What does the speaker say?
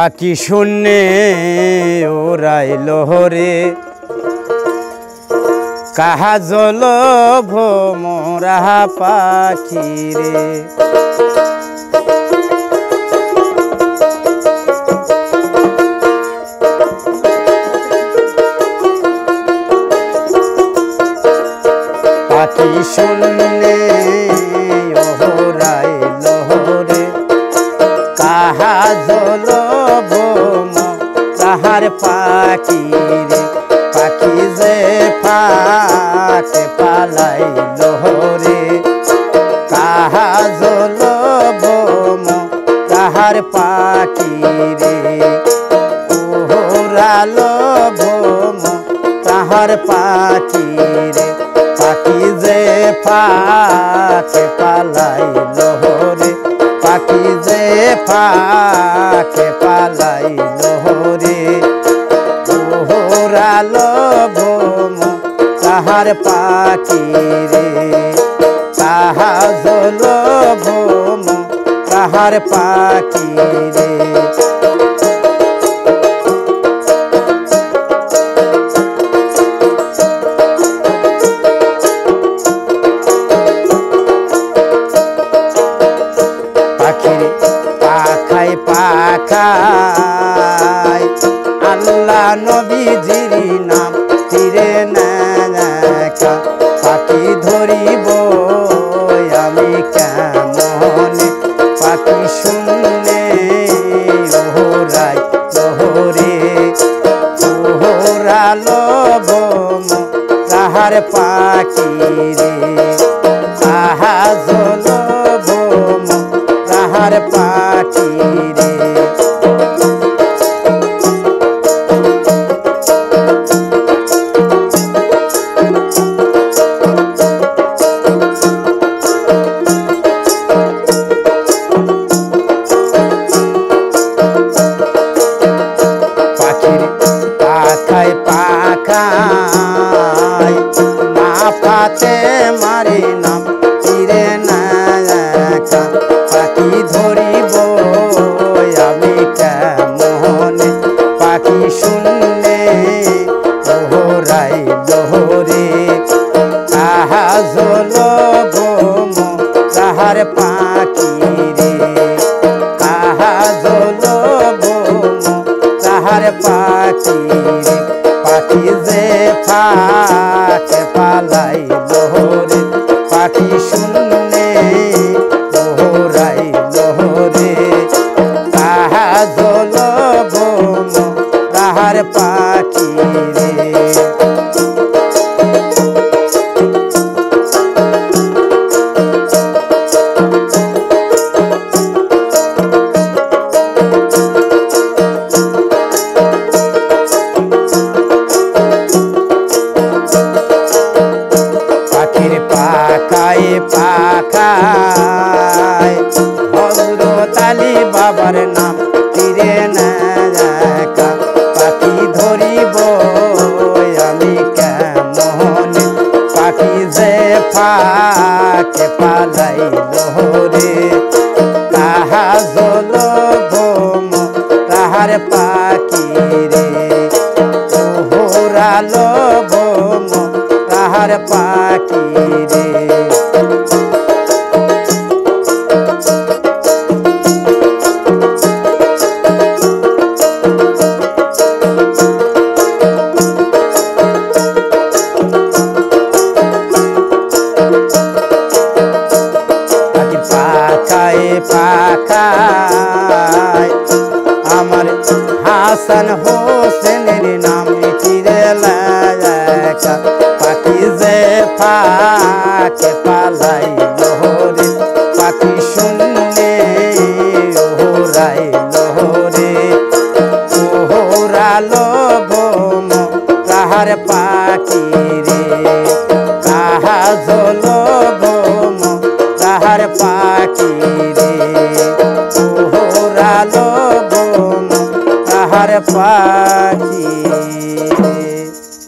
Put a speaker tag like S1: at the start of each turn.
S1: পাখি শূন্যে ওরাইল রে কাহা জল ভোমরা পাখি রে পাখি শূন্যে ওরাইল রে কাহা জল ভোম তাহার পাখি রে পাখি যে ফাঁকে পালাইল রে কাহা জল ভোম তাহার পাখি রে ওরাল ভোম তাহার পাখি রে পাখি যে ফাঁকে পালাইল রে পাখি যে ফাঁকে পালাইল রে ওরাল ভোম তাহার পাখি রে তাহা জল ভোম তাহার পাখি রে পাখায় পাখায় আল্লাহ নবীজির নাম তীরে নেকা পাখি ধরিব আমি কেমনে পাখি শূন্যে ওরাই লহরে ওরাল ভোম তাহার পাখি রে তাহা জল ভোম তাহার পাখি রে পাখির পাখায় পাখায় না পাতে মারি নাম তীরে নাকা পাখি ধরিব আমি কেমনে পাখি শূন্যে ওরাইল রে তাহা জল ভোম তাহার পাখি রে তাহা জল ভোম তাহার পাখি রে পাখি যে ফাঁকে পালাইল রে পাখি শূন্যে ওরাইল রে তাহা জল ভোম তাহার পাখি রে পাখির পাখায় পাখায় হযরত আলী বাবার নাম তীরে নেকা পাখি ধরিব আমি কেমনে পাখি যে ফাঁকে পালাইল রে তাহা জল ভোম তাহার পাখি রে ওরাল ভোম তাহার পাখি রে পাখায় পাখায় আমার হাসান হোসেনের নাম তীরে লেখা পাখি যে ফাঁকে পালাইল রে পাখি শূন্যে ওরাইল রে ওরাল ভোম তাহার পাখি রে কাহা জল ভোম তাহার পাখি রে ওরাল ভোম তাহার পাখি।